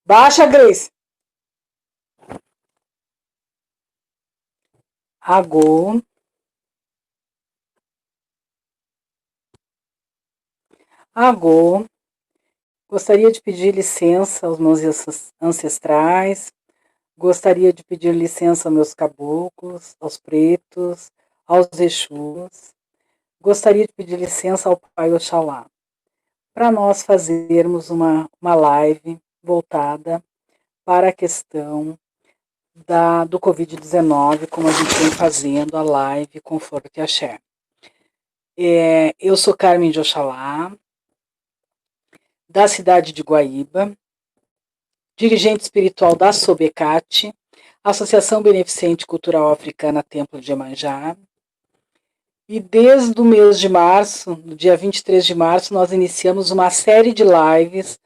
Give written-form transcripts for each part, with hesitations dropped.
Baixa, Grace. Agô. Agô. Gostaria de pedir licença aos meus ancestrais. Gostaria de pedir licença aos meus caboclos, aos pretos, aos exus. Gostaria de pedir licença ao Pai Oxalá, para nós fazermos uma live voltada para a questão do Covid-19, como a gente vem fazendo a live Conforto e Axé. Eu sou Carmen de Oxalá, da cidade de Guaíba, dirigente espiritual da Sobecate, Associação Beneficente Cultural Africana Templo de Iemanjá. E desde o mês de março, no dia 23 de março, nós iniciamos uma série de lives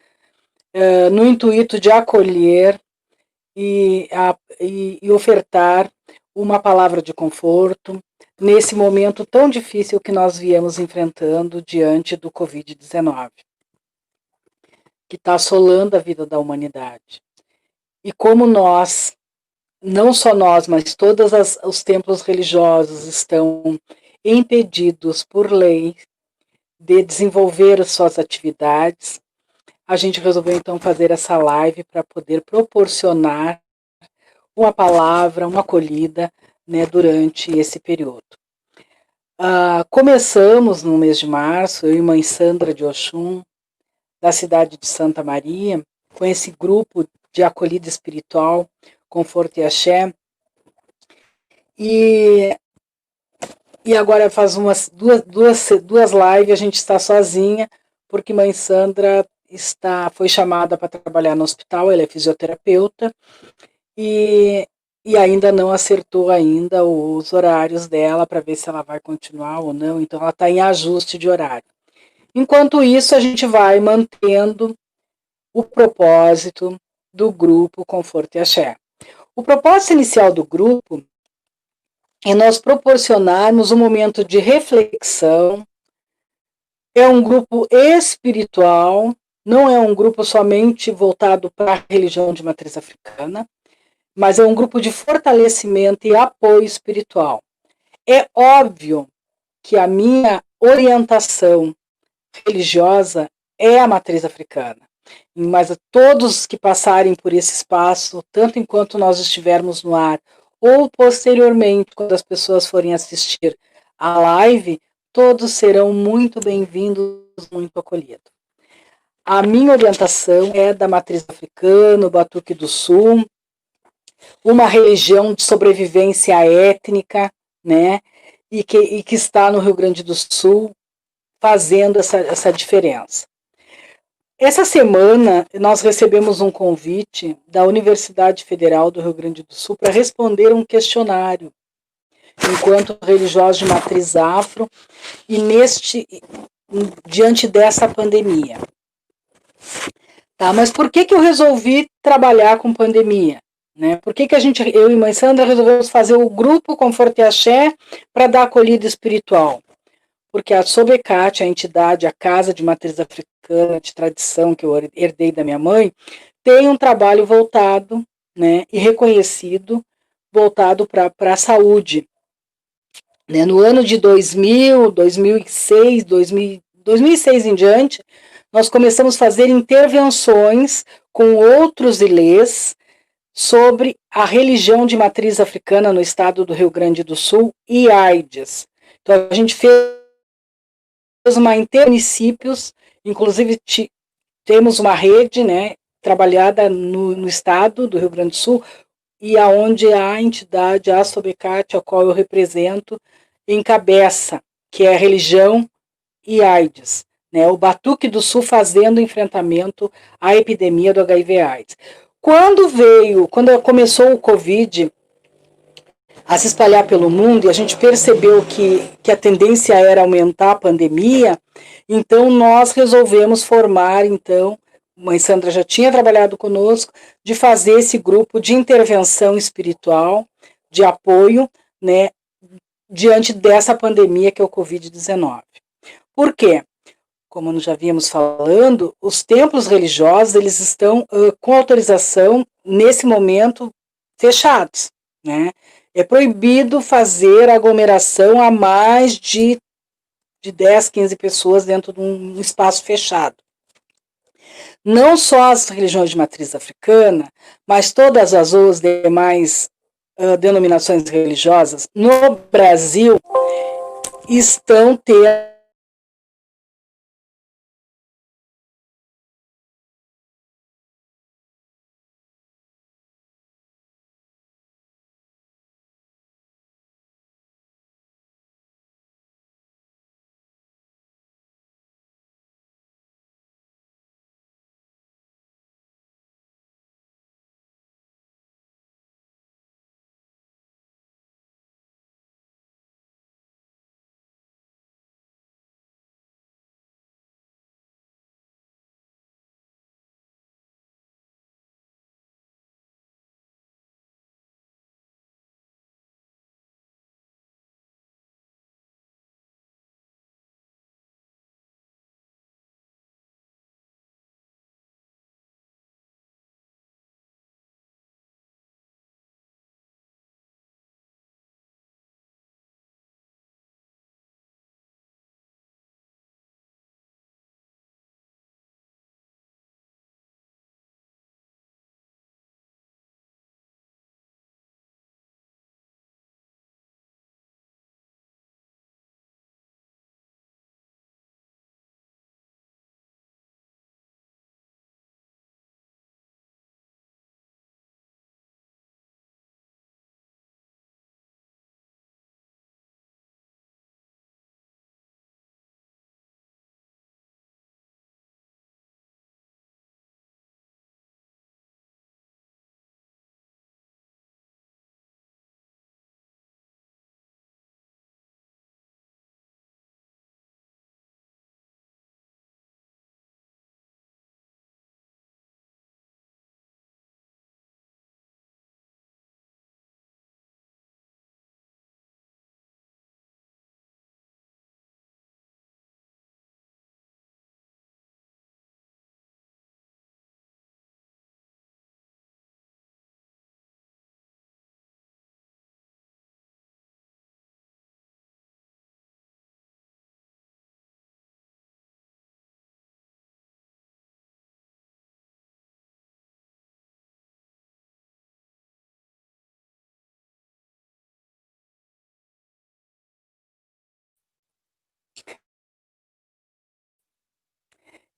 no intuito de acolher e ofertar uma palavra de conforto nesse momento tão difícil que nós viemos enfrentando diante do Covid-19, que está assolando a vida da humanidade. E como nós, não só nós, mas todos os templos religiosos estão impedidos por lei de desenvolver as suas atividades, a gente resolveu então fazer essa live para poder proporcionar uma palavra, uma acolhida, né, durante esse período. Começamos no mês de março, eu e mãe Sandra de Oxum, da cidade de Santa Maria, com esse grupo de acolhida espiritual, Conforto e Axé. E agora faz duas lives, a gente está sozinha, porque mãe Sandra foi chamada para trabalhar no hospital, ela é fisioterapeuta, e ainda não acertou ainda os horários dela para ver se ela vai continuar ou não, então ela está em ajuste de horário. Enquanto isso, a gente vai mantendo o propósito do grupo Conforto e Axé. O propósito inicial do grupo é nós proporcionarmos um momento de reflexão. É um grupo espiritual, não é um grupo somente voltado para a religião de matriz africana, mas é um grupo de fortalecimento e apoio espiritual. É óbvio que a minha orientação religiosa é a matriz africana, mas todos que passarem por esse espaço, tanto enquanto nós estivermos no ar, ou posteriormente, quando as pessoas forem assistir a live, todos serão muito bem-vindos, muito acolhidos. A minha orientação é da matriz africana, o Batuque do Sul, uma religião de sobrevivência étnica, né, e que está no Rio Grande do Sul, fazendo essa diferença. Essa semana, nós recebemos um convite da Universidade Federal do Rio Grande do Sul para responder um questionário, enquanto religiosos de matriz afro, e diante dessa pandemia. Tá, mas por que eu resolvi trabalhar com pandemia? Né? Por que eu e mãe Sandra resolvemos fazer o grupo Conforto e Axé para dar acolhida espiritual? Porque a Sobecate, a entidade, a casa de matriz africana de tradição que eu herdei da minha mãe, tem um trabalho voltado, né, e reconhecido, voltado para a saúde. Né? No ano de 2000, 2006, 2006 em diante, nós começamos a fazer intervenções com outros ilês sobre a religião de matriz africana no estado do Rio Grande do Sul e AIDS. Então, a gente fez uma municípios, inclusive temos uma rede, né, trabalhada no estado do Rio Grande do Sul, e aonde a entidade, a Sobecate, a qual eu represento, encabeça, que é a religião e AIDS, né, o Batuque do Sul fazendo enfrentamento à epidemia do HIV/AIDS. Quando começou o Covid a se espalhar pelo mundo e a gente percebeu que a tendência era aumentar a pandemia, então nós resolvemos formar, então, mãe Sandra já tinha trabalhado conosco, de fazer esse grupo de intervenção espiritual, de apoio, né, diante dessa pandemia que é o Covid-19. Por quê? como nós já víamos falando, os templos religiosos eles estão com autorização, nesse momento, fechados, né? É proibido fazer aglomeração a mais de 10, 15 pessoas dentro de um espaço fechado. Não só as religiões de matriz africana, mas todas as outras demais denominações religiosas no Brasil estão tendo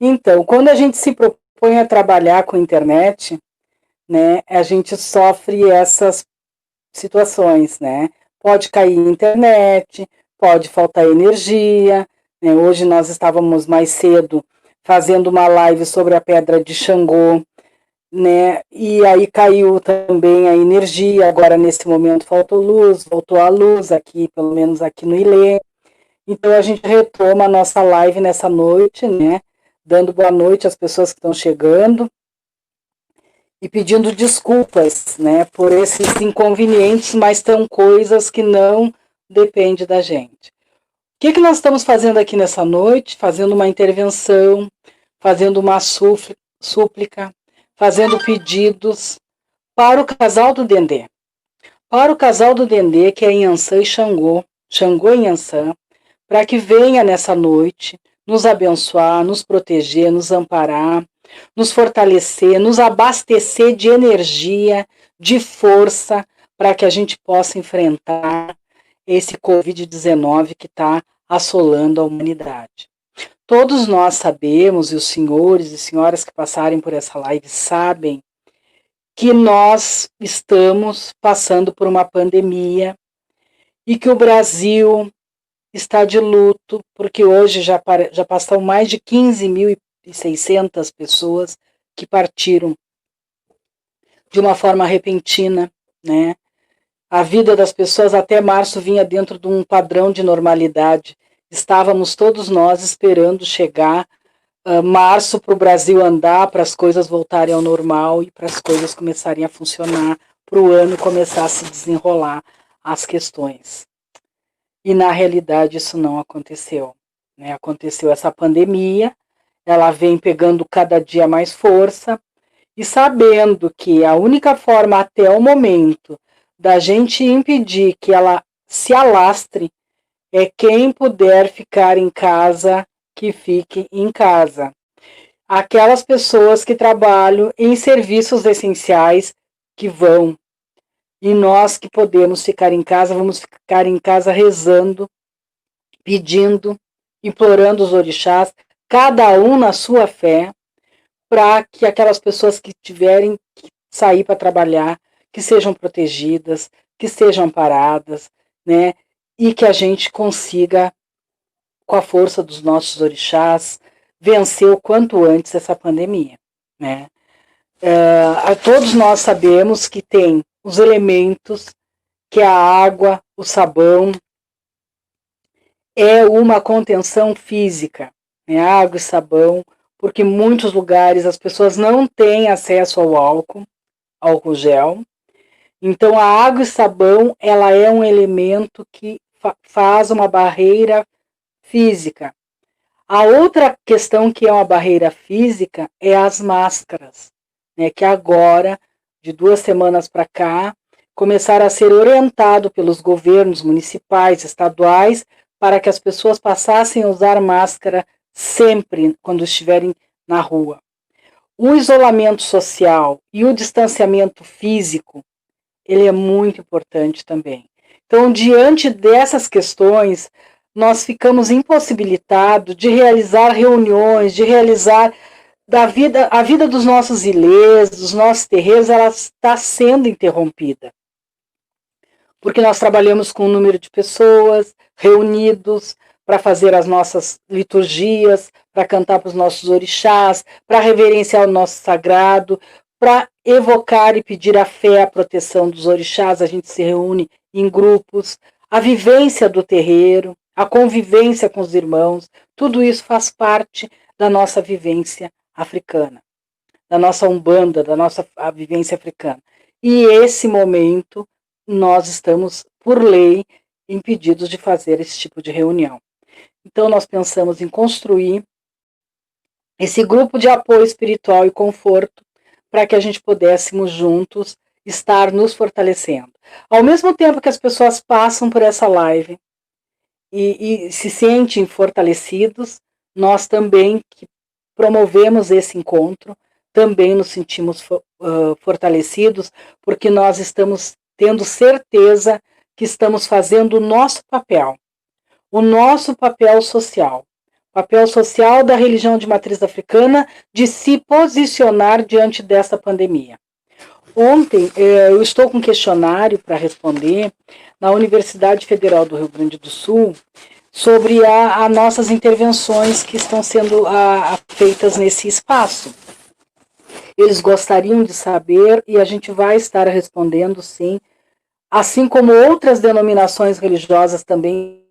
Então, quando a gente se propõe a trabalhar com internet, né, a gente sofre essas situações, né? Pode cair internet, pode faltar energia, né? Hoje nós estávamos mais cedo fazendo uma live sobre a pedra de Xangô, né? E aí caiu também a energia, agora nesse momento faltou luz, voltou a luz aqui, pelo menos aqui no Ilê. Então a gente retoma a nossa live nessa noite, né? Dando boa noite às pessoas que estão chegando e pedindo desculpas, né, por esses inconvenientes, mas são coisas que não dependem da gente. O que nós estamos fazendo aqui nessa noite? Fazendo uma intervenção, fazendo uma súplica, fazendo pedidos para o casal do Dendê. Para o casal do Dendê, que é Inhansã e Xangô, Xangô e Inhansã, para que venha nessa noite nos abençoar, nos proteger, nos amparar, nos fortalecer, nos abastecer de energia, de força, para que a gente possa enfrentar esse Covid-19 que está assolando a humanidade. Todos nós sabemos, e os senhores e senhoras que passarem por essa live sabem, que nós estamos passando por uma pandemia e que o Brasil está de luto, porque hoje já passaram mais de 15.600 pessoas que partiram de uma forma repentina, né? A vida das pessoas até março vinha dentro de um padrão de normalidade. Estávamos todos nós esperando chegar março para o Brasil andar, para as coisas voltarem ao normal e para as coisas começarem a funcionar, para o ano começar a se desenrolar as questões. E na realidade isso não aconteceu, né? Aconteceu essa pandemia, ela vem pegando cada dia mais força, e sabendo que a única forma até o momento da gente impedir que ela se alastre é quem puder ficar em casa, que fique em casa. Aquelas pessoas que trabalham em serviços essenciais que vão. E nós que podemos ficar em casa, vamos ficar em casa rezando, pedindo, implorando os orixás, cada um na sua fé, para que aquelas pessoas que tiverem que sair para trabalhar, que sejam protegidas, que sejam amparadas, né? E que a gente consiga, com a força dos nossos orixás, vencer o quanto antes essa pandemia, né? Todos nós sabemos que tem os elementos, que a água, o sabão, é uma contenção física, né? Água e sabão, porque em muitos lugares as pessoas não têm acesso ao álcool gel. Então a água e sabão, ela é um elemento que faz uma barreira física. A outra questão que é uma barreira física é as máscaras, né, que agora, de 2 semanas para cá, começaram a ser orientado pelos governos municipais, estaduais, para que as pessoas passassem a usar máscara sempre quando estiverem na rua. O isolamento social e o distanciamento físico, ele é muito importante também. Então, diante dessas questões, nós ficamos impossibilitados de realizar reuniões, de realizar a vida dos nossos ilês, dos nossos terreiros, ela está sendo interrompida. Porque nós trabalhamos com um número de pessoas reunidos para fazer as nossas liturgias, para cantar para os nossos orixás, para reverenciar o nosso sagrado, para evocar e pedir a fé, a proteção dos orixás. A gente se reúne em grupos, a vivência do terreiro, a convivência com os irmãos, tudo isso faz parte da nossa vivência africana, da nossa umbanda, da nossa vivência africana. E esse momento nós estamos, por lei, impedidos de fazer esse tipo de reunião. Então nós pensamos em construir esse grupo de apoio espiritual e conforto para que a gente pudéssemos juntos estar nos fortalecendo. Ao mesmo tempo que as pessoas passam por essa live e se sentem fortalecidos, nós também que promovemos esse encontro, também nos sentimos fortalecidos, porque nós estamos tendo certeza que estamos fazendo o nosso papel social da religião de matriz africana, de se posicionar diante dessa pandemia. Ontem, eu estou com um questionário para responder na Universidade Federal do Rio Grande do Sul sobre as nossas intervenções que estão sendo feitas nesse espaço. Eles gostariam de saber e a gente vai estar respondendo, sim, assim como outras denominações religiosas também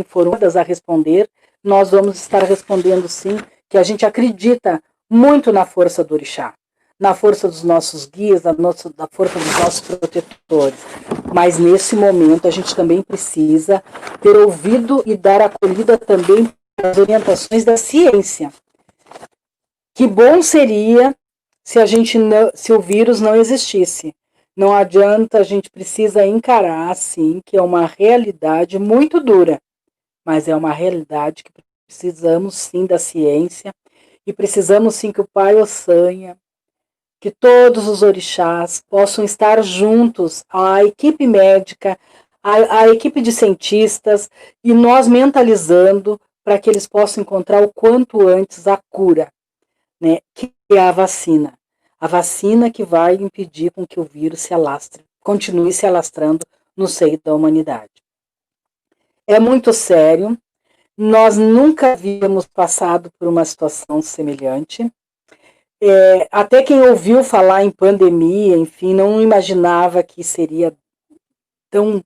foram dadas a responder, nós vamos estar respondendo, sim, que a gente acredita muito na força do orixá, na força dos nossos guias, na força dos nossos protetores. Mas nesse momento a gente também precisa ter ouvido e dar acolhida também às orientações da ciência. Que bom seria se o vírus não existisse. Não adianta, a gente precisa encarar, sim, que é uma realidade muito dura, mas é uma realidade que precisamos, sim, da ciência, e precisamos, sim, que o Pai Ossanha, que todos os orixás possam estar juntos, a equipe médica, a equipe de cientistas, e nós mentalizando para que eles possam encontrar o quanto antes a cura, né, que é a vacina. A vacina que vai impedir com que o vírus se alastre, continue se alastrando no seio da humanidade. É muito sério, nós nunca havíamos passado por uma situação semelhante. Até quem ouviu falar em pandemia, enfim, não imaginava que seria tão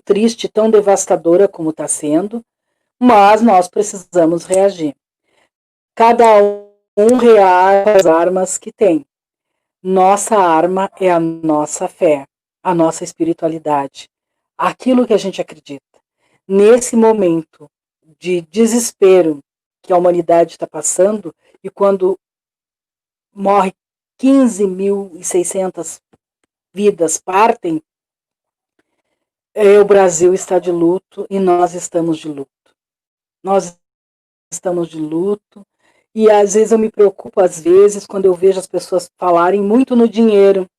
triste, tão devastadora como está sendo, mas nós precisamos reagir. Cada um reage as armas que tem. Nossa arma é a nossa fé, a nossa espiritualidade, aquilo que a gente acredita. Nesse momento de desespero que a humanidade está passando, e quando morre 15.600 vidas partem, o Brasil está de luto e nós estamos de luto. Nós estamos de luto e às vezes eu me preocupo, às vezes, quando eu vejo as pessoas falarem muito no dinheiro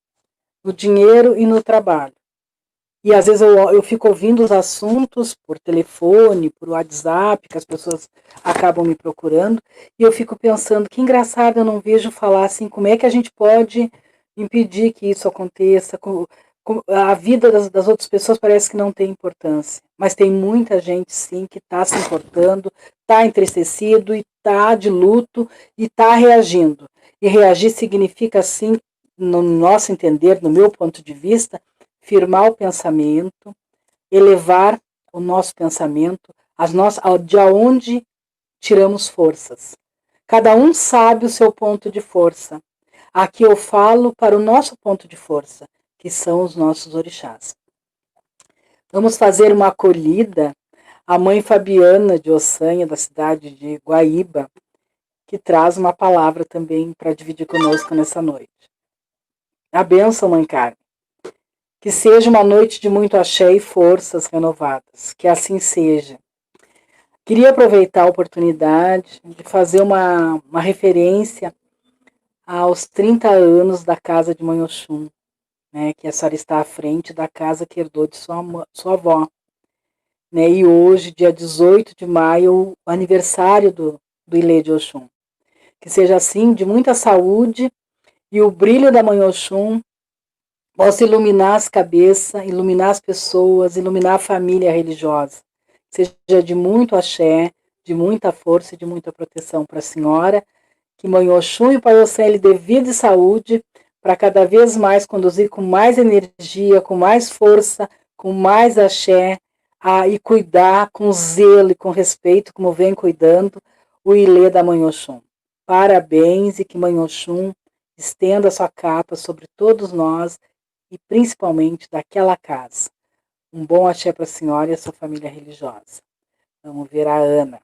e no trabalho. E às vezes eu fico ouvindo os assuntos por telefone, por WhatsApp, que as pessoas acabam me procurando, e eu fico pensando, que engraçado, eu não vejo falar assim, como é que a gente pode impedir que isso aconteça. A vida das outras pessoas parece que não tem importância, mas tem muita gente sim que está se importando, está entristecido, e está de luto e está reagindo. E reagir significa, assim, no nosso entender, no meu ponto de vista, firmar o pensamento, elevar o nosso pensamento, de onde tiramos forças. Cada um sabe o seu ponto de força. Aqui eu falo para o nosso ponto de força, que são os nossos orixás. Vamos fazer uma acolhida à mãe Fabiana de Ossanha, da cidade de Guaíba, que traz uma palavra também para dividir conosco nessa noite. A bênção, mãe Carmen. Que seja uma noite de muito axé e forças renovadas. Que assim seja. Queria aproveitar a oportunidade de fazer uma referência aos 30 anos da casa de Mãe Oxum, né, que a senhora está à frente da casa que herdou de sua avó. Né, e hoje, dia 18 de maio, o aniversário do Ilê de Oxum. Que seja assim, de muita saúde, e o brilho da Mãe Oxum possa iluminar as cabeças, iluminar as pessoas, iluminar a família religiosa. Seja de muito axé, de muita força e de muita proteção para a senhora. Que Mãe Oxum e o Pai Ossã lhe dê vida e saúde para cada vez mais conduzir com mais energia, com mais força, com mais axé, e cuidar com zelo e com respeito, como vem cuidando, o Ilê da Mãe Oxum. Parabéns, e que Mãe Oxum estenda sua capa sobre todos nós, e principalmente daquela casa. Um bom axé para a senhora e a sua família religiosa. Vamos ver a Ana.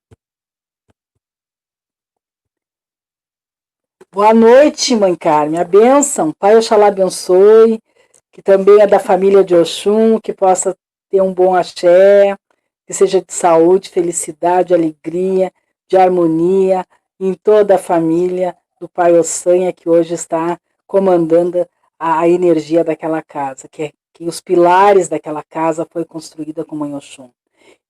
Boa noite, mãe Carmen. A bênção. Pai Oxalá abençoe, que também é da família de Oxum, que possa ter um bom axé, que seja de saúde, felicidade, alegria, de harmonia em toda a família do Pai Ossanha, que hoje está comandando a energia daquela casa, que os pilares daquela casa foi construída com Mãe Oxum.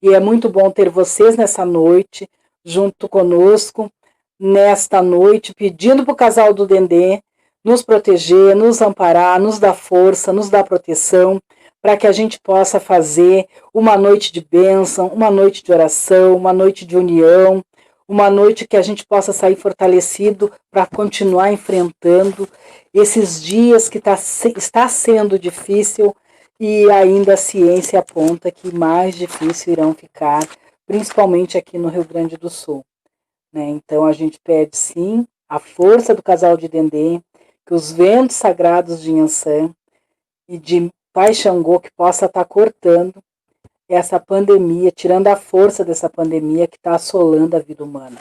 E é muito bom ter vocês nessa noite, junto conosco, nesta noite, pedindo para o casal do Dendê nos proteger, nos amparar, nos dar força, nos dar proteção, para que a gente possa fazer uma noite de bênção, uma noite de oração, uma noite de união, uma noite que a gente possa sair fortalecido para continuar enfrentando esses dias que está sendo difícil, e ainda a ciência aponta que mais difícil irão ficar, principalmente aqui no Rio Grande do Sul. Né? Então a gente pede sim a força do casal de Dendê, que os ventos sagrados de Inhansã e de Pai Xangô que possa estar cortando essa pandemia, tirando a força dessa pandemia que está assolando a vida humana.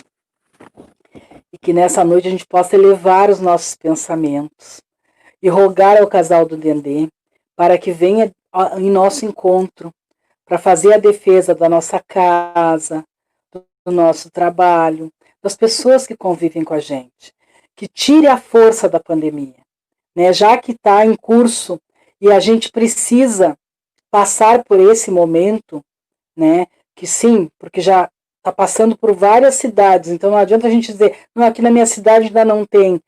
E que nessa noite a gente possa elevar os nossos pensamentos e rogar ao casal do Dendê para que venha em nosso encontro, para fazer a defesa da nossa casa, do nosso trabalho, das pessoas que convivem com a gente, que tire a força da pandemia, né? Já que está em curso e a gente precisa passar por esse momento, né? Que sim, porque já está passando por várias cidades, então não adianta a gente dizer, não, aqui na minha cidade ainda não tem,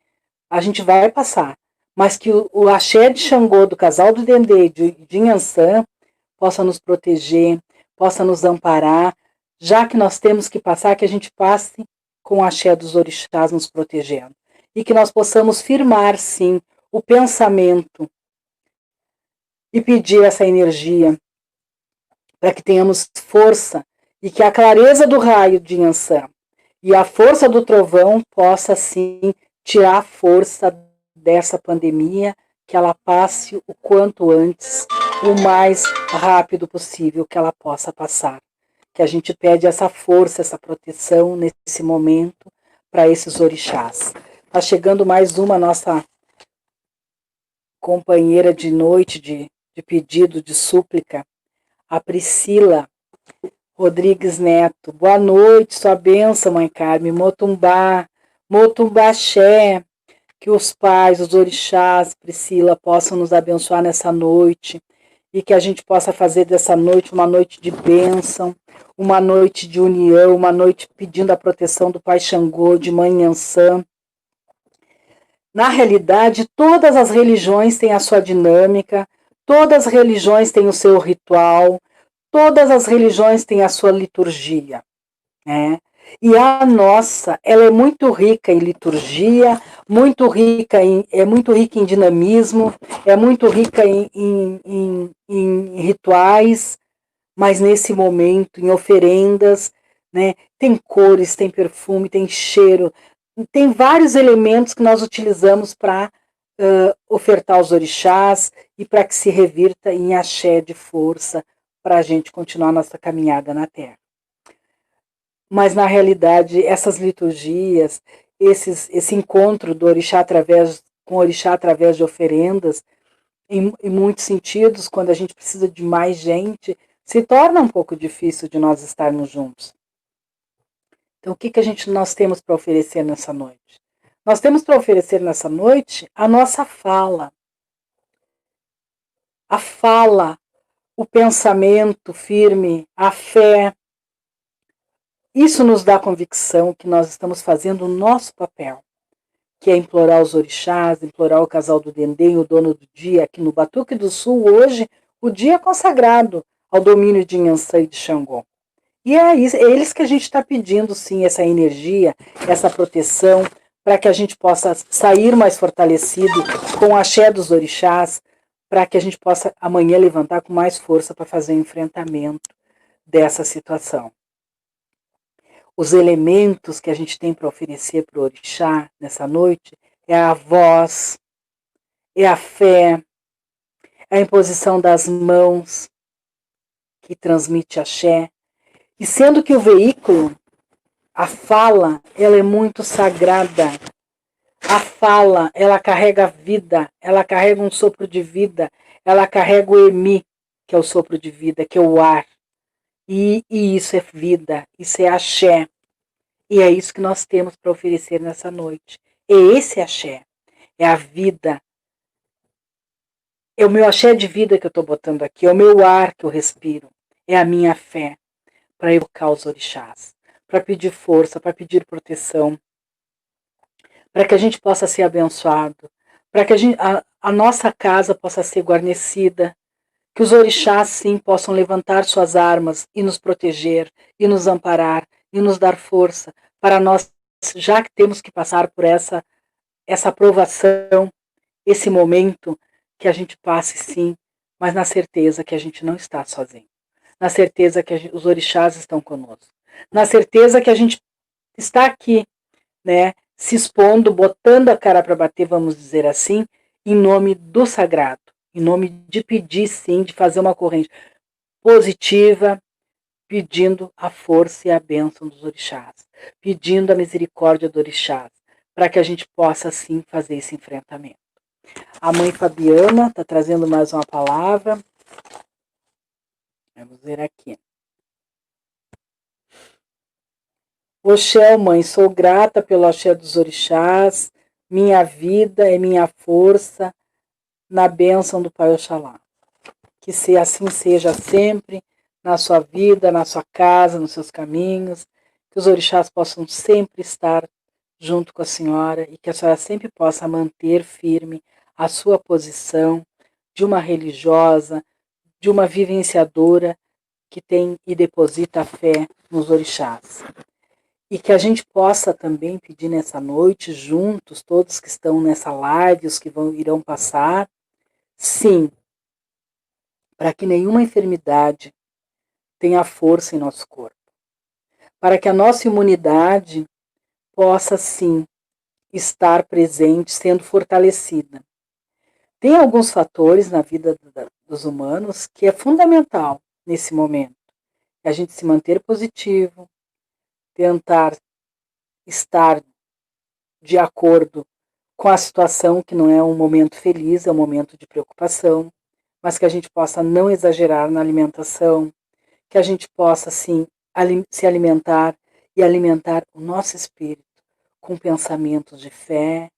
a gente vai passar, mas que o axé de Xangô, do casal do Dendê, de Inhansã, possa nos proteger, possa nos amparar, já que nós temos que passar, que a gente passe com o axé dos orixás nos protegendo. E que nós possamos firmar, sim, o pensamento e pedir essa energia para que tenhamos força e que a clareza do raio de Inhansã e a força do trovão possa, sim, tirar a força dessa pandemia, que ela passe o quanto antes o mais rápido possível que ela possa passar. Que a gente pede essa força, essa proteção nesse momento para esses orixás. Está chegando mais uma nossa companheira de noite, de pedido, de súplica, a Priscila Rodrigues Neto. Boa noite, sua bênção, Mãe Carme. Motumbá, Motumbaxé, que os pais, os orixás, Priscila, possam nos abençoar nessa noite e que a gente possa fazer dessa noite uma noite de bênção, uma noite de união, uma noite pedindo a proteção do Pai Xangô, de Mãe Iansã. Na realidade, todas as religiões têm a sua dinâmica, todas as religiões têm o seu ritual, todas as religiões têm a sua liturgia, né? E a nossa, ela é muito rica em liturgia, é muito rica em dinamismo, é muito rica em rituais, mas nesse momento, em oferendas, né? Tem cores, tem perfume, tem cheiro, tem vários elementos que nós utilizamos para ofertar aos orixás e para que se revirta em axé de força para a gente continuar nossa caminhada na Terra. Mas, na realidade, essas liturgias, esse encontro do orixá com o orixá através de oferendas, em muitos sentidos, quando a gente precisa de mais gente, se torna um pouco difícil de nós estarmos juntos. Então, o que nós temos para oferecer nessa noite? Nós temos para oferecer nessa noite a nossa fala. A fala, o pensamento firme, a fé. Isso nos dá convicção que nós estamos fazendo o nosso papel, que é implorar os orixás, implorar o casal do Dendê, o dono do dia. Aqui no Batuque do Sul, hoje, o dia é consagrado ao domínio de Nhansã e de Xangô. E é eles que a gente está pedindo, sim, essa energia, essa proteção, para que a gente possa sair mais fortalecido com o axé dos orixás, para que a gente possa amanhã levantar com mais força para fazer o enfrentamento dessa situação. Os elementos que a gente tem para oferecer para o orixá nessa noite é a voz, é a fé, é a imposição das mãos, que transmite axé. E sendo que o veículo, a fala, ela é muito sagrada. A fala, ela carrega vida, ela carrega um sopro de vida, ela carrega o emi, que é o sopro de vida, que é o ar. E isso é vida, isso é axé. E é isso que nós temos para oferecer nessa noite. É esse axé, é a vida. É o meu axé de vida que eu estou botando aqui, é o meu ar que eu respiro, é a minha fé para evocar os orixás, para pedir força, para pedir proteção, para que a gente possa ser abençoado, para que a nossa casa possa ser guarnecida, que os orixás, sim, possam levantar suas armas e nos proteger, e nos amparar, e nos dar força para nós, já que temos que passar por essa provação, esse momento, que a gente passe, sim, mas na certeza que a gente não está sozinho, na certeza que os orixás estão conosco, na certeza que a gente está aqui, né, se expondo, botando a cara para bater, vamos dizer assim, em nome do sagrado, em nome de pedir, sim, de fazer uma corrente positiva, pedindo a força e a bênção dos orixás, pedindo a misericórdia do orixás, para que a gente possa, assim, fazer esse enfrentamento. A mãe Fabiana está trazendo mais uma palavra. Vamos ver aqui. Oxé, mãe, sou grata pelo axé dos orixás, minha vida é minha força, na bênção do Pai Oxalá. Que se assim seja sempre, na sua vida, na sua casa, nos seus caminhos, que os orixás possam sempre estar junto com a senhora e que a senhora sempre possa manter firme a sua posição de uma religiosa, de uma vivenciadora que tem e deposita a fé nos orixás. E que a gente possa também pedir nessa noite, juntos, todos que estão nessa live, os que irão passar, sim, para que nenhuma enfermidade tenha força em nosso corpo. Para que a nossa imunidade possa, sim, estar presente, sendo fortalecida. Tem alguns fatores na vida dos humanos que é fundamental nesse momento. A gente se manter positivo, tentar estar de acordo com a situação, que não é um momento feliz, é um momento de preocupação, mas que a gente possa não exagerar na alimentação, que a gente possa, sim, se alimentar e alimentar o nosso espírito com pensamentos de fé.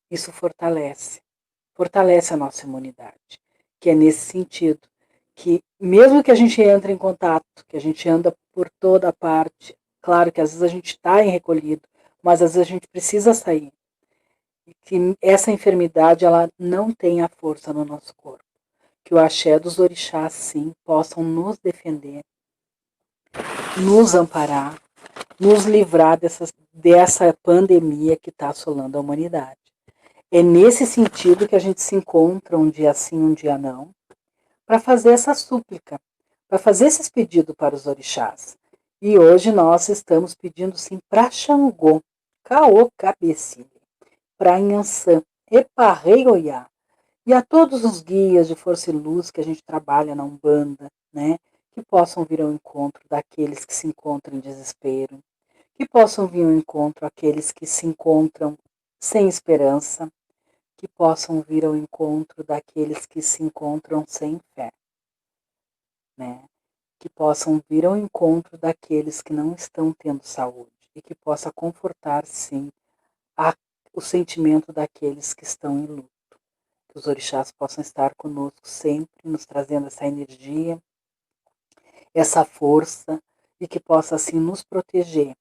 Isso fortalece a nossa imunidade, que é nesse sentido, que mesmo que a gente entre em contato, que a gente anda por toda parte, claro que às vezes a gente está recolhido, mas às vezes a gente precisa sair, e que essa enfermidade ela não tenha força no nosso corpo, que o axé dos orixás sim possam nos defender, nos amparar, nos livrar dessa pandemia que está assolando a humanidade. É nesse sentido que a gente se encontra um dia sim, um dia não, para fazer essa súplica, para fazer esses pedidos para os orixás. E hoje nós estamos pedindo sim para Xangô, Caô Cabecilha, para Inhansã, Eparrei Oiá, e a todos os guias de força e luz que a gente trabalha na Umbanda, né, que possam vir ao encontro daqueles que se encontram em desespero, que possam vir ao encontro daqueles que se encontram sem esperança, que possam vir ao encontro daqueles que se encontram sem fé, né? Que possam vir ao encontro daqueles que não estão tendo saúde e que possa confortar, sim, o sentimento daqueles que estão em luto. Que os orixás possam estar conosco sempre, nos trazendo essa energia, essa força e que possa, assim, nos proteger,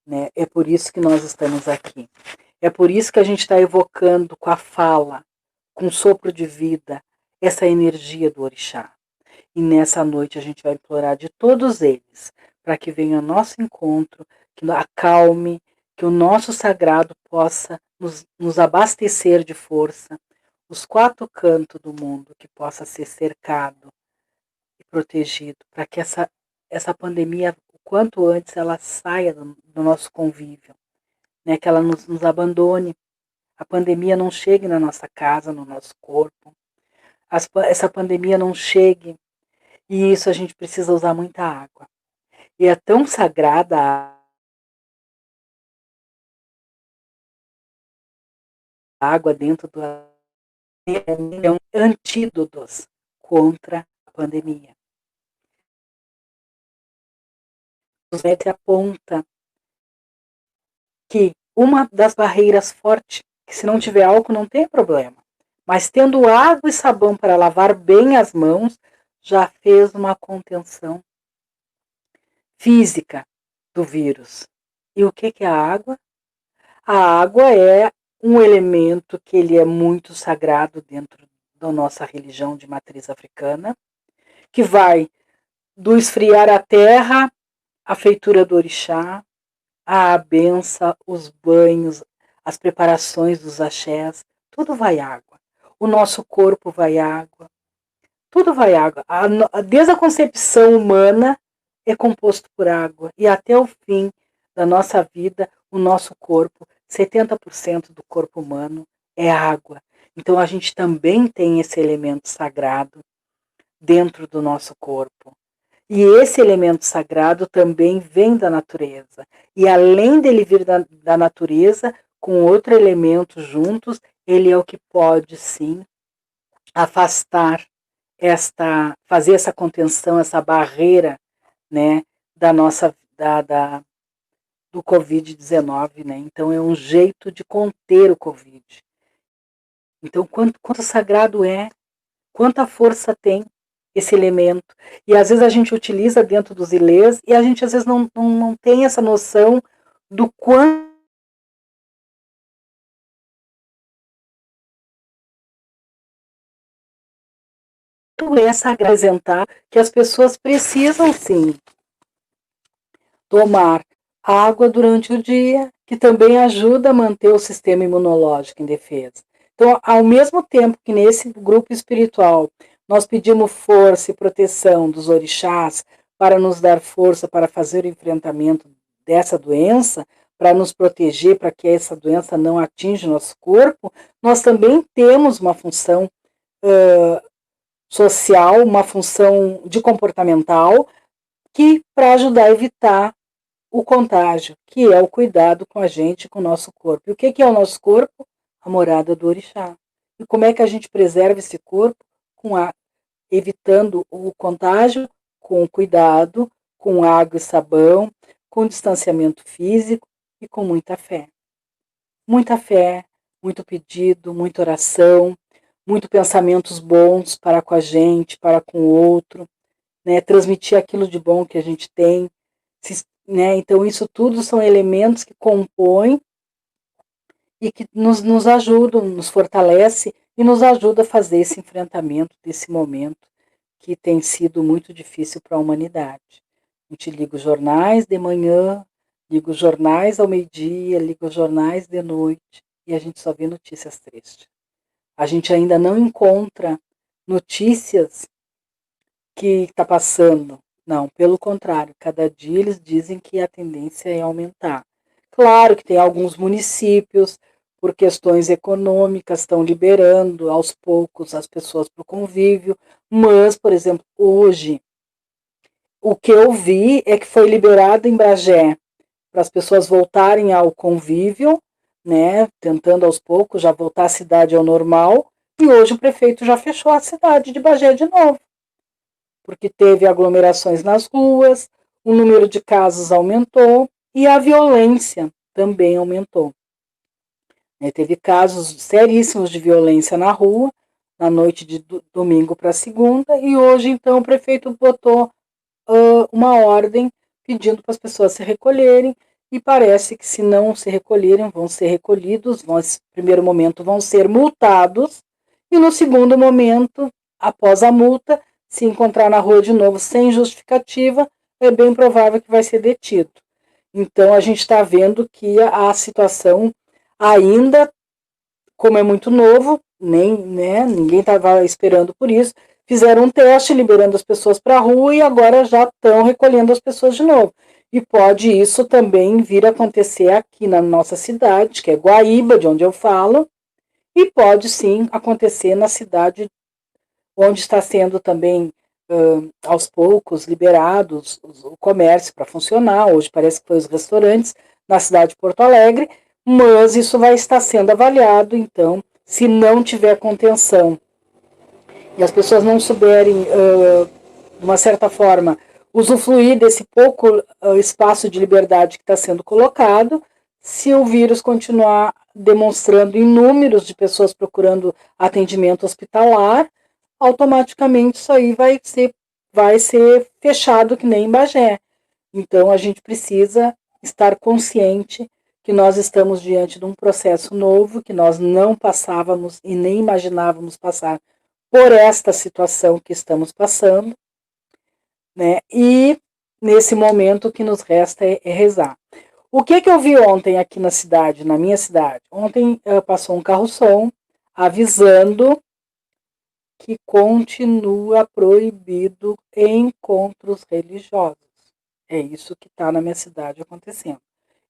né? É por isso que nós estamos aqui. É por isso que a gente está evocando com a fala, com o sopro de vida, essa energia do orixá. E nessa noite a gente vai implorar de todos eles, para que venha ao nosso encontro, que acalme, que o nosso sagrado possa nos abastecer de força, os quatro cantos do mundo, que possa ser cercado e protegido, para que essa pandemia, o quanto antes, ela saia do nosso convívio, né? Que ela nos abandone, a pandemia não chegue na nossa casa, no nosso corpo, essa pandemia não chegue. E isso a gente precisa usar muita água. E é tão sagrada a água dentro do é um antídotos contra a pandemia. Os médicos apontam que uma das barreiras fortes, que se não tiver álcool não tem problema, mas tendo água e sabão para lavar bem as mãos, já fez uma contenção física do vírus. E o que é a água? A água é um elemento que ele é muito sagrado dentro da nossa religião de matriz africana, que vai do esfriar a terra, a feitura do orixá, a benção, os banhos, as preparações dos axés, tudo vai água. O nosso corpo vai água, tudo vai água. Desde a concepção humana é composto por água e até o fim da nossa vida, o nosso corpo, 70% do corpo humano é água. Então a gente também tem esse elemento sagrado dentro do nosso corpo. E esse elemento sagrado também vem da natureza. E além dele vir da natureza, com outro elemento juntos, ele é o que pode, sim, afastar fazer essa contenção, essa barreira, né, da nossa, do Covid-19, né? Então é um jeito de conter o Covid. Então quanto sagrado é, quanta força tem esse elemento. E às vezes a gente utiliza dentro dos ilês e a gente às vezes não tem essa noção do quanto é sagrado, apresentar que as pessoas precisam sim tomar água durante o dia, que também ajuda a manter o sistema imunológico em defesa. Então, ao mesmo tempo que nesse grupo espiritual nós pedimos força e proteção dos orixás para nos dar força para fazer o enfrentamento dessa doença, para nos proteger, para que essa doença não atinja o nosso corpo, nós também temos uma função social, uma função de comportamental, que para ajudar a evitar o contágio, que é o cuidado com a gente, com o nosso corpo. E o que é o nosso corpo? A morada do orixá. E como é que a gente preserva esse corpo? Evitando o contágio com cuidado, com água e sabão, com distanciamento físico e com muita fé. Muita fé, muito pedido, muita oração, muito pensamentos bons para com a gente, para com o outro, né? Transmitir aquilo de bom que a gente tem, né? Então isso tudo são elementos que compõem e que nos ajudam, nos fortalece e nos ajuda a fazer esse enfrentamento desse momento que tem sido muito difícil para a humanidade. A gente liga os jornais de manhã, liga os jornais ao meio-dia, liga os jornais de noite e a gente só vê notícias tristes. A gente ainda não encontra notícias que está passando. Não, pelo contrário, cada dia eles dizem que a tendência é aumentar. Claro que tem alguns municípios, por questões econômicas, estão liberando aos poucos as pessoas para o convívio, mas, por exemplo, hoje, o que eu vi é que foi liberado em Bagé para as pessoas voltarem ao convívio, né, tentando aos poucos já voltar a cidade ao normal, e hoje o prefeito já fechou a cidade de Bagé de novo, porque teve aglomerações nas ruas, o número de casos aumentou e a violência também aumentou. Teve casos seríssimos de violência na rua, na noite de domingo para segunda, e hoje, então, o prefeito botou uma ordem pedindo para as pessoas se recolherem, e parece que se não se recolherem, vão ser recolhidos, no primeiro momento vão ser multados, e no segundo momento, após a multa, se encontrar na rua de novo sem justificativa, é bem provável que vai ser detido. Então, a gente está vendo que a situação ainda, como é muito novo, ninguém estava esperando por isso, fizeram um teste liberando as pessoas para a rua e agora já estão recolhendo as pessoas de novo. E pode isso também vir a acontecer aqui na nossa cidade, que é Guaíba, de onde eu falo, e pode sim acontecer na cidade onde está sendo também aos poucos liberados o comércio para funcionar. Hoje parece que foi os restaurantes na cidade de Porto Alegre, mas isso vai estar sendo avaliado, então, se não tiver contenção e as pessoas não souberem, de uma certa forma, usufruir desse pouco espaço de liberdade que está sendo colocado, se o vírus continuar demonstrando em números de pessoas procurando atendimento hospitalar, automaticamente isso aí vai ser fechado que nem em Bagé. Então a gente precisa estar consciente que nós estamos diante de um processo novo, que nós não passávamos e nem imaginávamos passar por esta situação que estamos passando, né? E nesse momento o que nos resta é rezar. O que eu vi ontem aqui na cidade, na minha cidade? Ontem passou um carro-som avisando que continua proibido encontros religiosos. É isso que está na minha cidade acontecendo.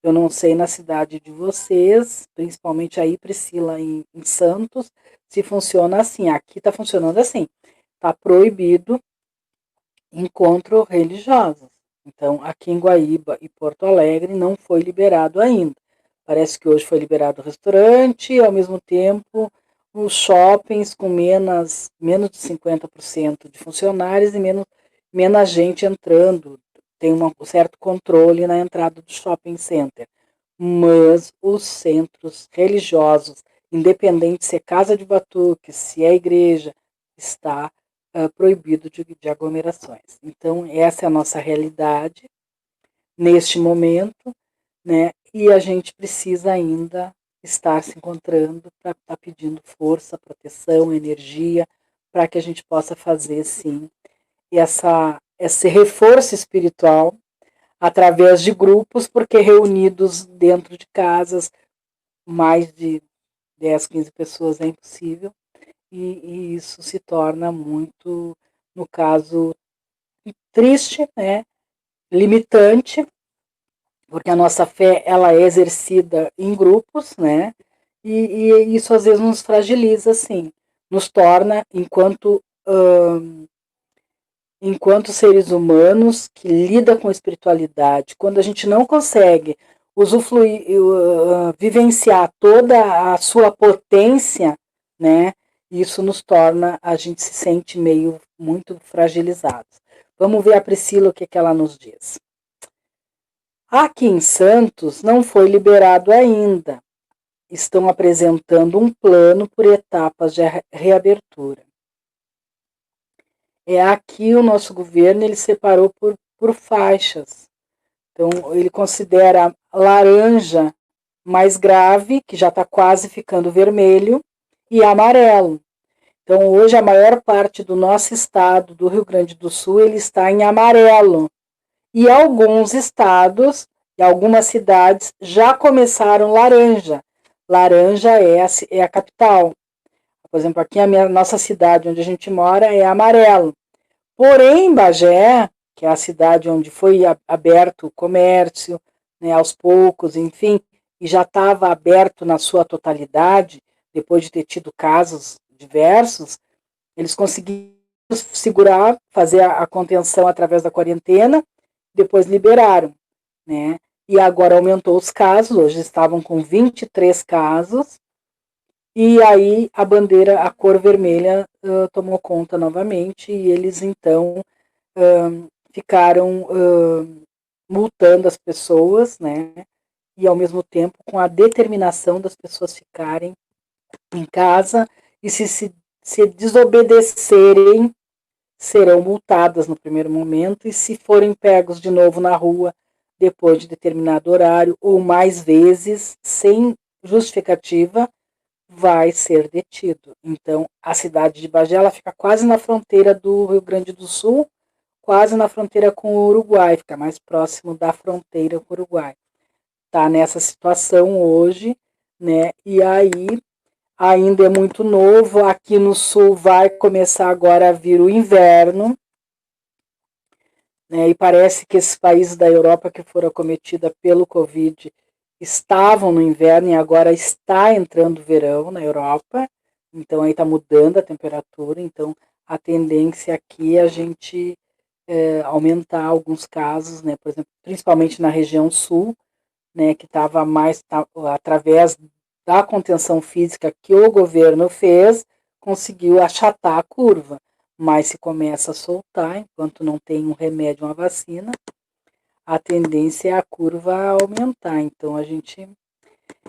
Eu não sei na cidade de vocês, principalmente aí, Priscila, em Santos, se funciona assim. Aqui está funcionando assim. Está proibido encontro religiosos. Então, aqui em Guaíba e Porto Alegre não foi liberado ainda. Parece que hoje foi liberado o restaurante, e ao mesmo tempo os shoppings com menos de 50% de funcionários e menos gente entrando. Tem um certo controle na entrada do shopping center. Mas os centros religiosos, independente se é casa de batuque, se é igreja, está proibido de aglomerações. Então, essa é a nossa realidade neste momento, né? E a gente precisa ainda estar se encontrando para estar pedindo força, proteção, energia, para que a gente possa fazer, sim, esse reforço espiritual através de grupos, porque reunidos dentro de casas, mais de 10, 15 pessoas é impossível, e isso se torna muito, no caso, triste, né? Limitante, porque a nossa fé ela é exercida em grupos, né? E isso às vezes nos fragiliza, assim. nos torna, enquanto seres humanos que lidam com espiritualidade, quando a gente não consegue usufruir, vivenciar toda a sua potência, né? Isso nos torna, a gente se sente meio muito fragilizados. Vamos ver a Priscila o que ela nos diz. Aqui em Santos não foi liberado ainda. Estão apresentando um plano por etapas de reabertura. Aqui o nosso governo ele separou por faixas. Então, ele considera laranja mais grave, que já está quase ficando vermelho, e amarelo. Então, hoje, a maior parte do nosso estado, do Rio Grande do Sul, ele está em amarelo. E alguns estados e algumas cidades já começaram laranja. Laranja é a capital. Por exemplo, aqui a nossa cidade, onde a gente mora, é amarelo. Porém, Bagé, que é a cidade onde foi aberto o comércio, né, aos poucos, enfim, e já estava aberto na sua totalidade, depois de ter tido casos diversos, eles conseguiram segurar, fazer a contenção através da quarentena, depois liberaram, né? E agora aumentou os casos, hoje estavam com 23 casos, e aí a bandeira, a cor vermelha, tomou conta novamente, e eles então ficaram multando as pessoas, né? E ao mesmo tempo com a determinação das pessoas ficarem em casa e se desobedecerem, serão multadas no primeiro momento, e se forem pegos de novo na rua depois de determinado horário ou mais vezes, sem justificativa, vai ser detido. Então, a cidade de Bagé ela fica quase na fronteira do Rio Grande do Sul, quase na fronteira com o Uruguai, fica mais próximo da fronteira com o Uruguai. Está nessa situação hoje, né? E aí ainda é muito novo. Aqui no sul vai começar agora a vir o inverno, né? E parece que esses países da Europa que foram acometidos pelo Covid estavam no inverno e agora está entrando o verão na Europa. Então aí está mudando a temperatura. Então a tendência aqui é a gente aumentar alguns casos, né? Por exemplo, principalmente na região sul, né? Que estava mais através da contenção física que o governo fez, conseguiu achatar a curva. Mas se começa a soltar, enquanto não tem um remédio, uma vacina, a tendência é a curva aumentar. Então,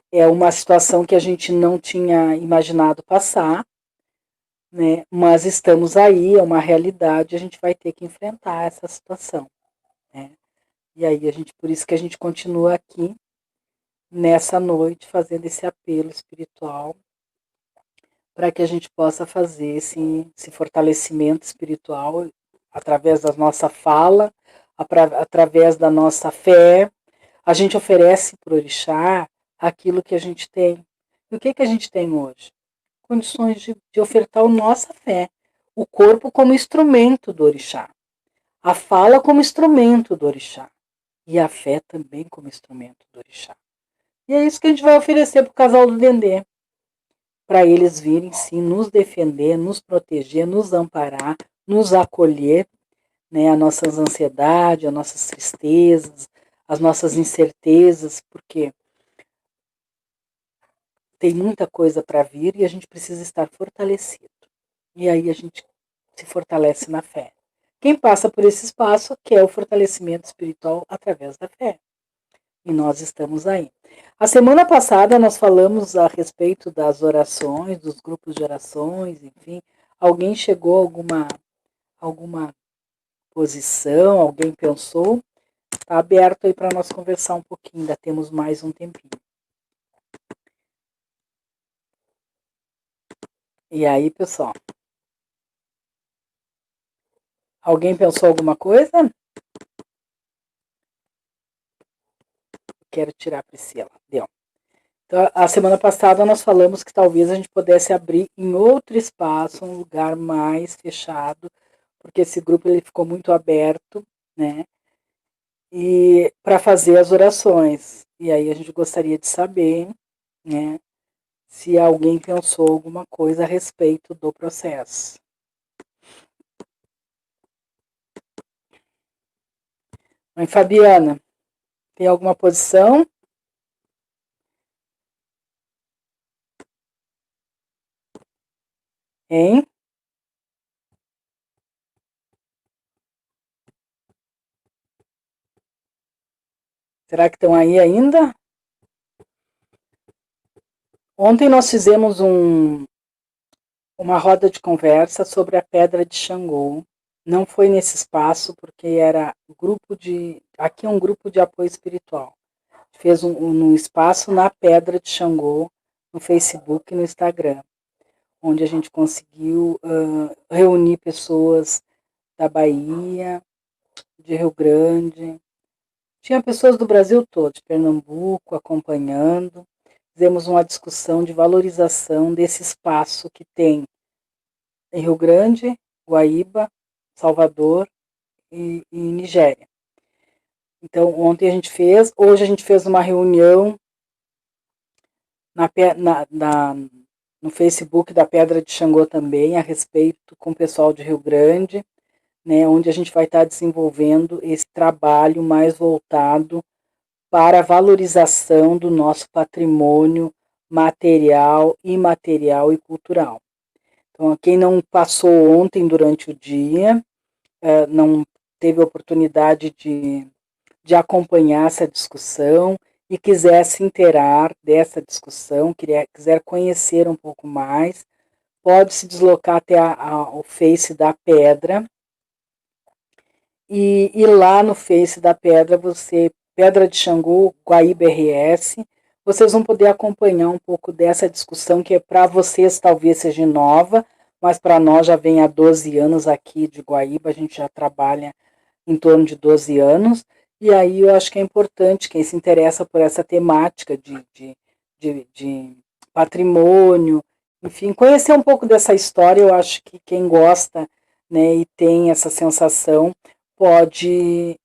é uma situação que a gente não tinha imaginado passar, né? Mas estamos aí, é uma realidade, a gente vai ter que enfrentar essa situação, né? E aí, por isso que a gente continua aqui, nessa noite, fazendo esse apelo espiritual, para que a gente possa fazer esse fortalecimento espiritual através da nossa fala, através da nossa fé. A gente oferece para o orixá aquilo que a gente tem. E o que a gente tem hoje? Condições de ofertar a nossa fé. O corpo como instrumento do orixá. A fala como instrumento do orixá. E a fé também como instrumento do orixá. E é isso que a gente vai oferecer para o casal do Dendê. Para eles virem, sim, nos defender, nos proteger, nos amparar, nos acolher, né, as nossas ansiedades, as nossas tristezas, as nossas incertezas, porque tem muita coisa para vir e a gente precisa estar fortalecido. E aí a gente se fortalece na fé. Quem passa por esse espaço quer o fortalecimento espiritual através da fé. E nós estamos aí. A semana passada nós falamos a respeito das orações, dos grupos de orações, enfim. Alguém chegou a alguma posição, alguém pensou? Está aberto aí para nós conversar um pouquinho, ainda temos mais um tempinho. E aí, pessoal? Alguém pensou alguma coisa? Quero tirar a Priscila. Deu. Então, a semana passada nós falamos que talvez a gente pudesse abrir em outro espaço, um lugar mais fechado, porque esse grupo ele ficou muito aberto, né? E para fazer as orações. E aí a gente gostaria de saber, né? se alguém pensou alguma coisa a respeito do processo. Mãe Fabiana, tem alguma posição? Hein? Será que estão aí ainda? Ontem nós fizemos uma roda de conversa sobre a Pedra de Xangô. Não foi nesse espaço, porque era aqui é um grupo de apoio espiritual. Fez um espaço na Pedra de Xangô, no Facebook e no Instagram, onde a gente conseguiu reunir pessoas da Bahia, de Rio Grande. Tinha pessoas do Brasil todo, de Pernambuco, acompanhando. Fizemos uma discussão de valorização desse espaço que tem em Rio Grande, Guaíba, Salvador e Nigéria. Então, ontem a gente fez, hoje a gente fez uma reunião no Facebook da Pedra de Xangô também, a respeito com o pessoal de Rio Grande, né, onde a gente vai estar desenvolvendo esse trabalho mais voltado para a valorização do nosso patrimônio material, imaterial e cultural. Então, quem não passou ontem durante o dia, não teve oportunidade de acompanhar essa discussão e quiser se inteirar dessa discussão, quiser conhecer um pouco mais, pode se deslocar até o Face da Pedra, e lá no Face da Pedra, Pedra de Xangô, Guaíba RS, vocês vão poder acompanhar um pouco dessa discussão, que para vocês talvez seja nova, mas para nós já vem há 12 anos aqui de Guaíba, a gente já trabalha em torno de 12 anos, e aí eu acho que é importante, quem se interessa por essa temática de patrimônio, enfim, conhecer um pouco dessa história. Eu acho que quem gosta, né, e tem essa sensação, pode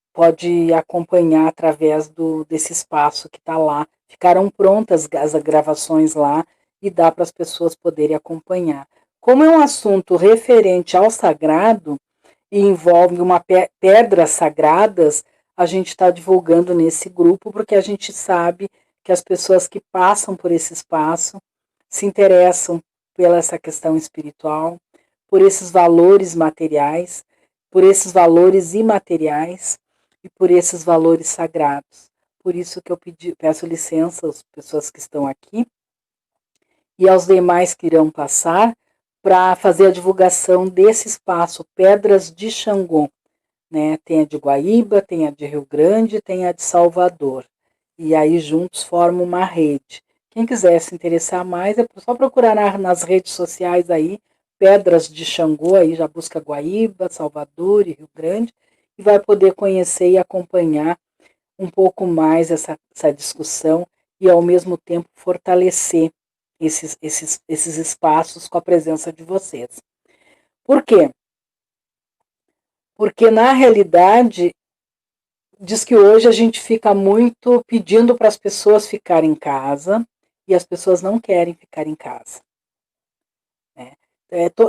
acompanhar através desse espaço que está lá. Ficaram prontas as gravações lá e dá para as pessoas poderem acompanhar. Como é um assunto referente ao sagrado e envolve pedras sagradas, a gente está divulgando nesse grupo porque a gente sabe que as pessoas que passam por esse espaço se interessam pela essa questão espiritual, por esses valores materiais, por esses valores imateriais e por esses valores sagrados. Por isso que eu peço licença às pessoas que estão aqui e aos demais que irão passar para fazer a divulgação desse espaço Pedras de Xangô. Né? Tem a de Guaíba, tem a de Rio Grande, tem a de Salvador. E aí juntos formam uma rede. Quem quiser se interessar mais, é só procurar nas redes sociais aí, Pedras de Xangô, aí já busca Guaíba, Salvador e Rio Grande, e vai poder conhecer e acompanhar um pouco mais essa discussão e, ao mesmo tempo, fortalecer esses espaços com a presença de vocês. Por quê? Porque, na realidade, diz que hoje a gente fica muito pedindo para as pessoas ficarem em casa e as pessoas não querem ficar em casa. Né?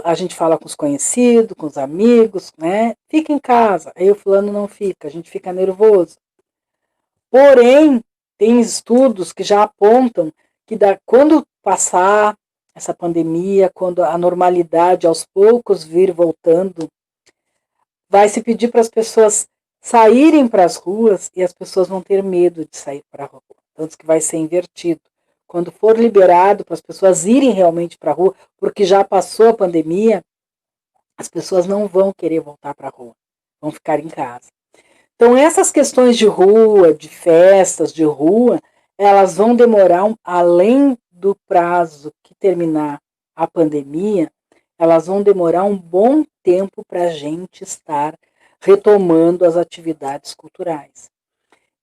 A gente fala com os conhecidos, com os amigos, né? Fica em casa. Aí o fulano não fica, a gente fica nervoso. Porém, tem estudos que já apontam que quando passar essa pandemia, quando a normalidade aos poucos vir voltando, vai se pedir para as pessoas saírem para as ruas e as pessoas vão ter medo de sair para a rua. Tanto que vai ser invertido. Quando for liberado para as pessoas irem realmente para a rua, porque já passou a pandemia, as pessoas não vão querer voltar para a rua, vão ficar em casa. Então, essas questões de rua, de festas de rua, elas vão demorar, além do prazo que terminar a pandemia, elas vão demorar um bom tempo para a gente estar retomando as atividades culturais.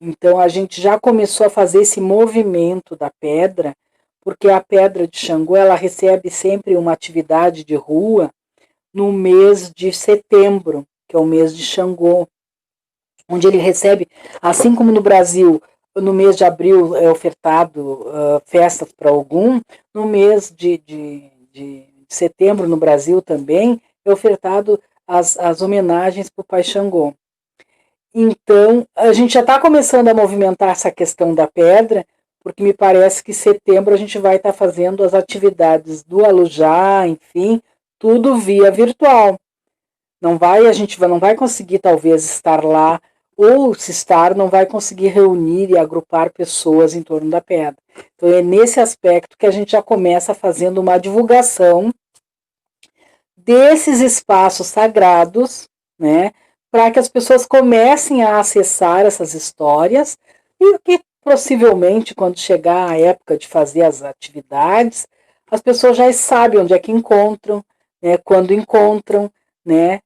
Então, a gente já começou a fazer esse movimento da pedra, porque a Pedra de Xangô, ela recebe sempre uma atividade de rua no mês de setembro, que é o mês de Xangô, onde ele recebe, assim como no Brasil, no mês de abril é ofertado festas para algum, no mês de setembro no Brasil também é ofertado as homenagens para o Pai Xangô. Então, a gente já está começando a movimentar essa questão da pedra, porque me parece que em setembro a gente vai estar fazendo as atividades do Alujá, enfim, tudo via virtual. A gente não vai conseguir talvez estar lá, ou se estar, não vai conseguir reunir e agrupar pessoas em torno da pedra. Então é nesse aspecto que a gente já começa fazendo uma divulgação desses espaços sagrados, né, para que as pessoas comecem a acessar essas histórias e que possivelmente quando chegar a época de fazer as atividades, as pessoas já sabem onde é que encontram, né, quando encontram, né,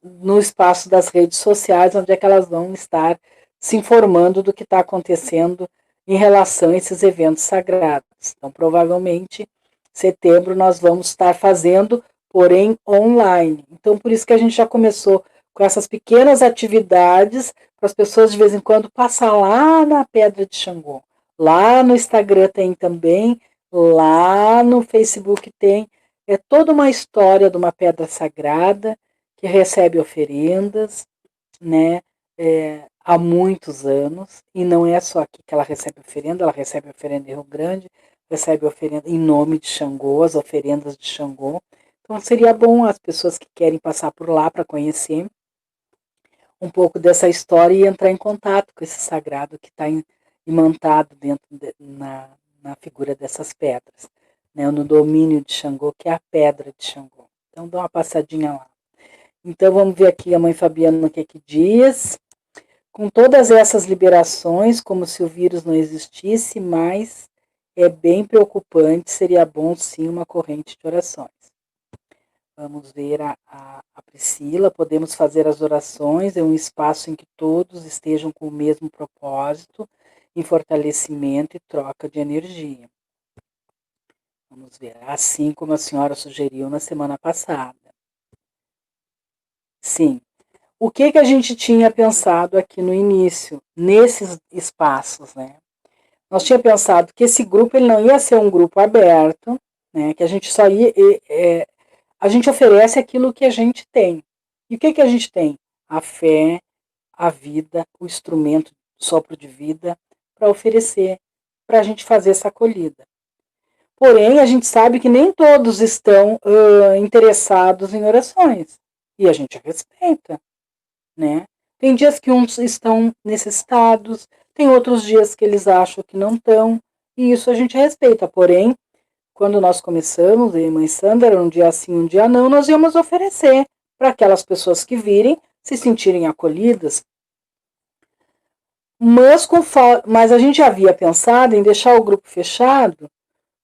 no espaço das redes sociais, onde é que elas vão estar se informando do que está acontecendo em relação a esses eventos sagrados. Então, provavelmente, em setembro nós vamos estar fazendo, porém online. Então, por isso que a gente já começou com essas pequenas atividades, para as pessoas de vez em quando passar lá na Pedra de Xangô. Lá no Instagram tem também, lá no Facebook tem. É toda uma história de uma pedra sagrada que recebe oferendas, né, há muitos anos, e não é só aqui que ela recebe oferenda em Rio Grande, recebe oferenda em nome de Xangô, as oferendas de Xangô. Então seria bom as pessoas que querem passar por lá para conhecer um pouco dessa história e entrar em contato com esse sagrado que está imantado na figura dessas pedras, né, no domínio de Xangô, que é a pedra de Xangô. Então dá uma passadinha lá. Então vamos ver aqui a mãe Fabiana no que diz. Com todas essas liberações, como se o vírus não existisse, mas é bem preocupante, seria bom sim uma corrente de orações. Vamos ver a Priscila, podemos fazer as orações em um espaço em que todos estejam com o mesmo propósito, em fortalecimento e troca de energia. Vamos ver, assim como a senhora sugeriu na semana passada. Sim. O que a gente tinha pensado aqui no início, nesses espaços, né? Nós tínhamos pensado que esse grupo ele não ia ser um grupo aberto, né? Que a gente só ia... a gente oferece aquilo que a gente tem. E o que a gente tem? A fé, a vida, o instrumento, o sopro de vida, para oferecer, para a gente fazer essa acolhida. Porém, a gente sabe que nem todos estão interessados em orações. E a gente respeita, né? Tem dias que uns estão necessitados, tem outros dias que eles acham que não estão, e isso a gente respeita. Porém, quando nós começamos, eu e mãe Sandra, um dia sim, um dia não, nós íamos oferecer para aquelas pessoas que virem, se sentirem acolhidas. Mas a gente havia pensado em deixar o grupo fechado,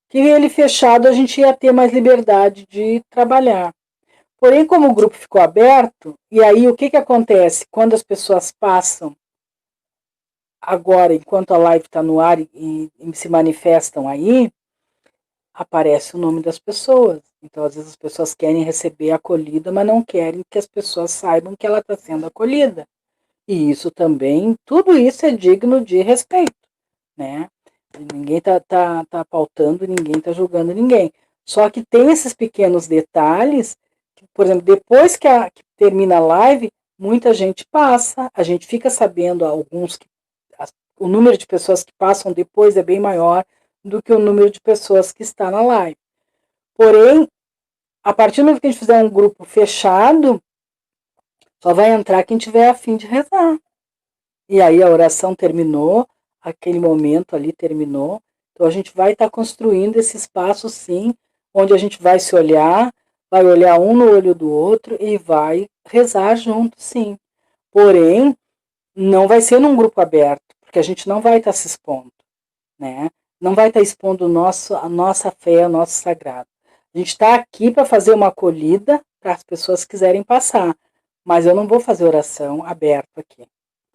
que ele fechado a gente ia ter mais liberdade de trabalhar. Porém, como o grupo ficou aberto, e aí o que acontece? Quando as pessoas passam agora, enquanto a live está no ar e se manifestam aí, aparece o nome das pessoas. Então, às vezes as pessoas querem receber a acolhida, mas não querem que as pessoas saibam que ela está sendo acolhida. E isso também, tudo isso é digno de respeito, né? Ninguém tá pautando, ninguém está julgando ninguém. Só que tem esses pequenos detalhes, que, por exemplo, depois que termina a live, muita gente passa, a gente fica sabendo o número de pessoas que passam depois é bem maior do que o número de pessoas que está na live. Porém, a partir do momento que a gente fizer um grupo fechado, só vai entrar quem tiver a fim de rezar. E aí a oração terminou, aquele momento ali terminou. Então a gente vai estar construindo esse espaço, sim, onde a gente vai se olhar, vai olhar um no olho do outro e vai rezar junto, sim. Porém, não vai ser num grupo aberto, porque a gente não vai estar se expondo, né? Não vai estar expondo a nossa fé, o nosso sagrado. A gente está aqui para fazer uma acolhida para as pessoas que quiserem passar, mas eu não vou fazer oração aberto aqui,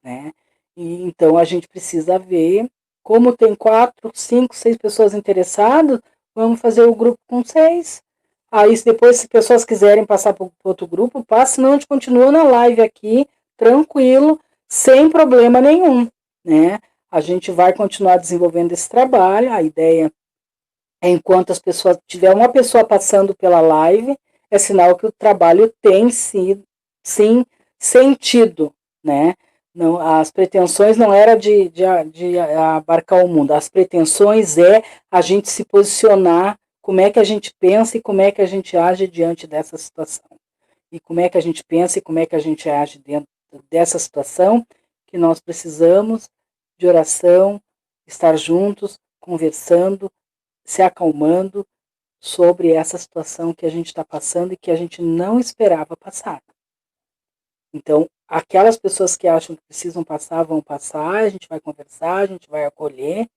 né? E, então a gente precisa ver, como tem 4, 5, 6 pessoas interessadas, vamos fazer o grupo com 6. Aí depois, se pessoas quiserem passar para outro grupo, passa, senão a gente continua na live aqui, tranquilo, sem problema nenhum, né? A gente vai continuar desenvolvendo esse trabalho. A ideia é, enquanto as pessoas tiver uma pessoa passando pela live, é sinal que o trabalho tem sido, sim, sentido, né? Não, as pretensões não era de abarcar o mundo. As pretensões é a gente se posicionar, como é que a gente pensa e como é que a gente age diante dessa situação. E como é que a gente pensa e como é que a gente age dentro dessa situação, que nós precisamos de oração, estar juntos, conversando, se acalmando sobre essa situação que a gente está passando e que a gente não esperava passar. Então, aquelas pessoas que acham que precisam passar, vão passar, a gente vai conversar, a gente vai acolher,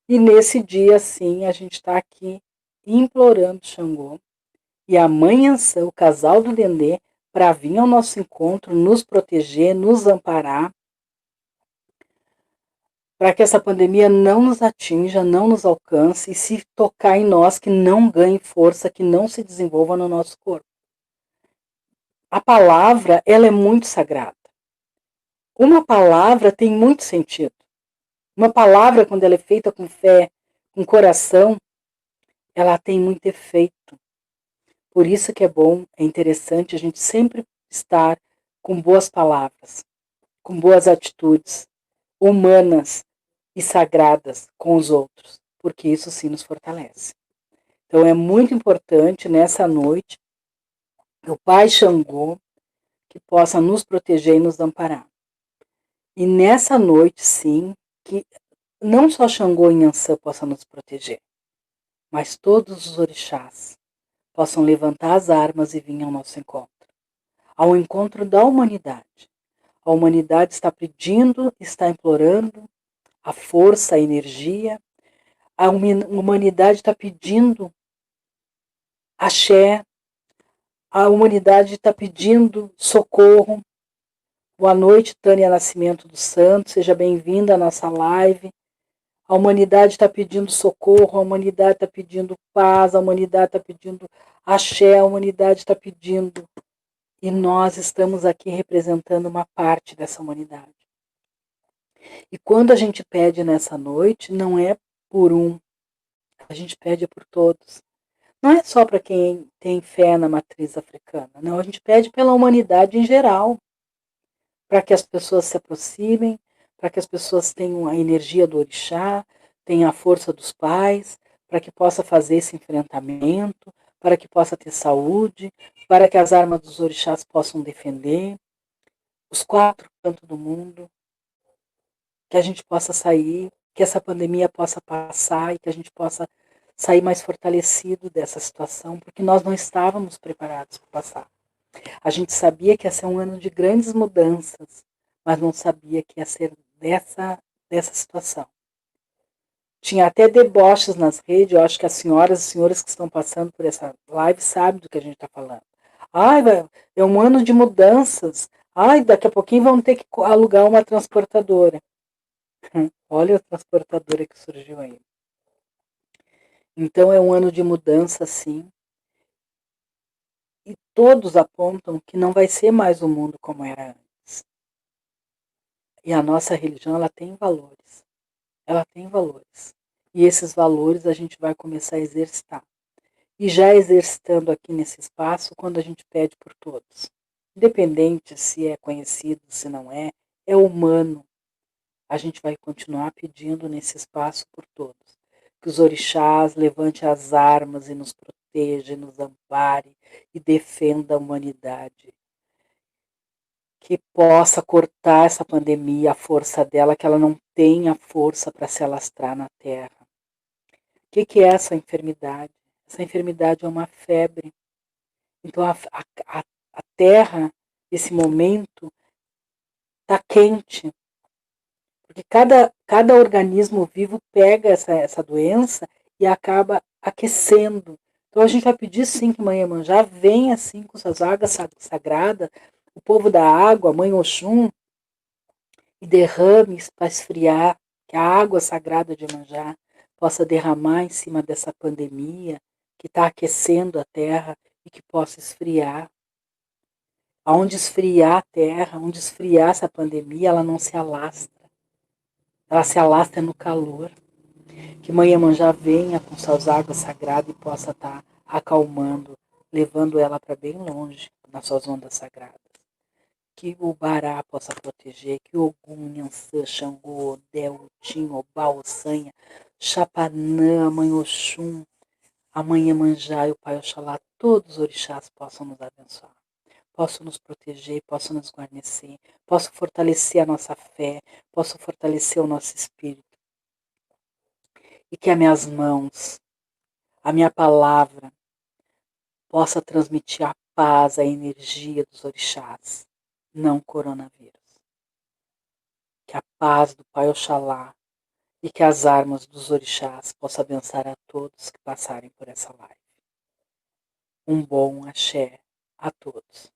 e nesse dia, sim, a gente está aqui implorando Xangô e a Mãe Ançã, o casal do Dendê, para vir ao nosso encontro, nos proteger, nos amparar, para que essa pandemia não nos atinja, não nos alcance, e se tocar em nós, que não ganhe força, que não se desenvolva no nosso corpo. A palavra, ela é muito sagrada. Uma palavra tem muito sentido. Uma palavra, quando ela é feita com fé, com coração, ela tem muito efeito. Por isso que é bom, é interessante a gente sempre estar com boas palavras, com boas atitudes, humanas e sagradas com os outros, porque isso sim nos fortalece. Então é muito importante nessa noite que o Pai Xangô que possa nos proteger e nos amparar. E nessa noite, sim, que não só Xangô e Nhansã possam nos proteger, mas todos os orixás possam levantar as armas e vir ao nosso encontro. Ao encontro da humanidade. A humanidade está pedindo, está implorando a força, a energia. A humanidade está pedindo axé. A humanidade está pedindo socorro. Boa noite, Tânia Nascimento dos Santos. Seja bem-vinda à nossa live. A humanidade está pedindo socorro, a humanidade está pedindo paz, a humanidade está pedindo axé, a humanidade está pedindo. E nós estamos aqui representando uma parte dessa humanidade. E quando a gente pede nessa noite, não é por um, a gente pede por todos. Não é só para quem tem fé na matriz africana, não, a gente pede pela humanidade em geral, para que as pessoas se aproximem, para que as pessoas tenham a energia do orixá, tenham a força dos pais, para que possa fazer esse enfrentamento, para que possa ter saúde, para que as armas dos orixás possam defender os quatro cantos do mundo, que a gente possa sair, que essa pandemia possa passar e que a gente possa sair mais fortalecido dessa situação, porque nós não estávamos preparados para passar. A gente sabia que ia ser um ano de grandes mudanças, mas não sabia que ia ser dessa situação. Tinha até deboches nas redes, eu acho que as senhoras e senhores que estão passando por essa live sabem do que a gente está falando. Ai, é um ano de mudanças. Ai, daqui a pouquinho vamos ter que alugar uma transportadora. Olha a transportadora que surgiu aí. Então é um ano de mudança, sim. E todos apontam que não vai ser mais o mundo como era antes. E a nossa religião, ela tem valores. Ela tem valores. E esses valores a gente vai começar a exercitar. E já exercitando aqui nesse espaço, quando a gente pede por todos. Independente se é conhecido, se não é, é humano. A gente vai continuar pedindo nesse espaço por todos. Que os orixás levante as armas e nos proteja, e nos ampare e defenda a humanidade. Que possa cortar essa pandemia, a força dela, que ela não tenha força para se alastrar na Terra. O que é essa enfermidade? Essa enfermidade é uma febre. Então a Terra, esse momento, está quente. Porque cada organismo vivo pega essa doença e acaba aquecendo. Então a gente vai pedir sim que Mãe Iemanjá venha assim com suas águas sagradas, o povo da água, Mãe Oxum, e derrame para esfriar, que a água sagrada de Iemanjá possa derramar em cima dessa pandemia que está aquecendo a terra e que possa esfriar. Aonde esfriar a terra, onde esfriar essa pandemia, ela não se alastra. ela se alastra no calor, que Mãe Iemanjá venha com suas águas sagradas e possa estar acalmando, levando ela para bem longe nas suas ondas sagradas. Que o Bará possa proteger, que o Ogum, Nhansã, Xangô, Odé, Otim, Obá, Ossanha, Chapanã, a Mãe Oxum, a Mãe Iemanjá e o Pai Oxalá, todos os orixás possam nos abençoar, possam nos proteger, possam nos guarnecer, possam fortalecer a nossa fé, possam fortalecer o nosso espírito. E que as minhas mãos, a minha palavra, possa transmitir a paz, a energia dos orixás, não coronavírus. Que a paz do Pai Oxalá e que as armas dos orixás possam abençoar a todos que passarem por essa live. Um bom axé a todos.